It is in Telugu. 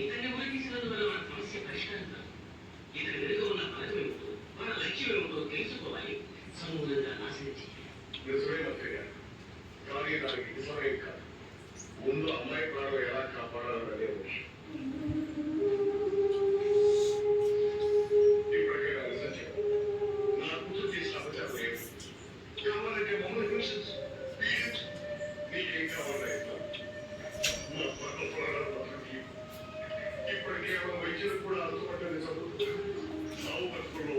ఇతన్ని ఉరితీసినందువల్ల మన సమస్య పరిష్కారం కాదు. ఇతని వెనుక ఉన్న ఫలితం ఏమిటో, మన లక్ష్యం ఏమిటో తెలుసుకోవాలి. సమూలంగా నాశనం చేయాలి. నిజమే మంత్రి గారు, కానీ దానికి నిజమే కాదు. ముందు అమ్మాయి ప్రాణం ఎలా కాపాడాలనే విషయం. ఇప్పటికైనా నిజం చెప్పు. నా కూతురు చేసిన అపచారం లేదు. కావాలంటే మమ్మల్ని హింసించు. నీకేం కావాలన్నా ఇస్తాను. నా పట్ల ప్రాణాలు మాత్రం ఇప్పటికే వైద్యులు కూడా అందుబాటులో చదువుతున్నారు. సావు బతుకుల్లో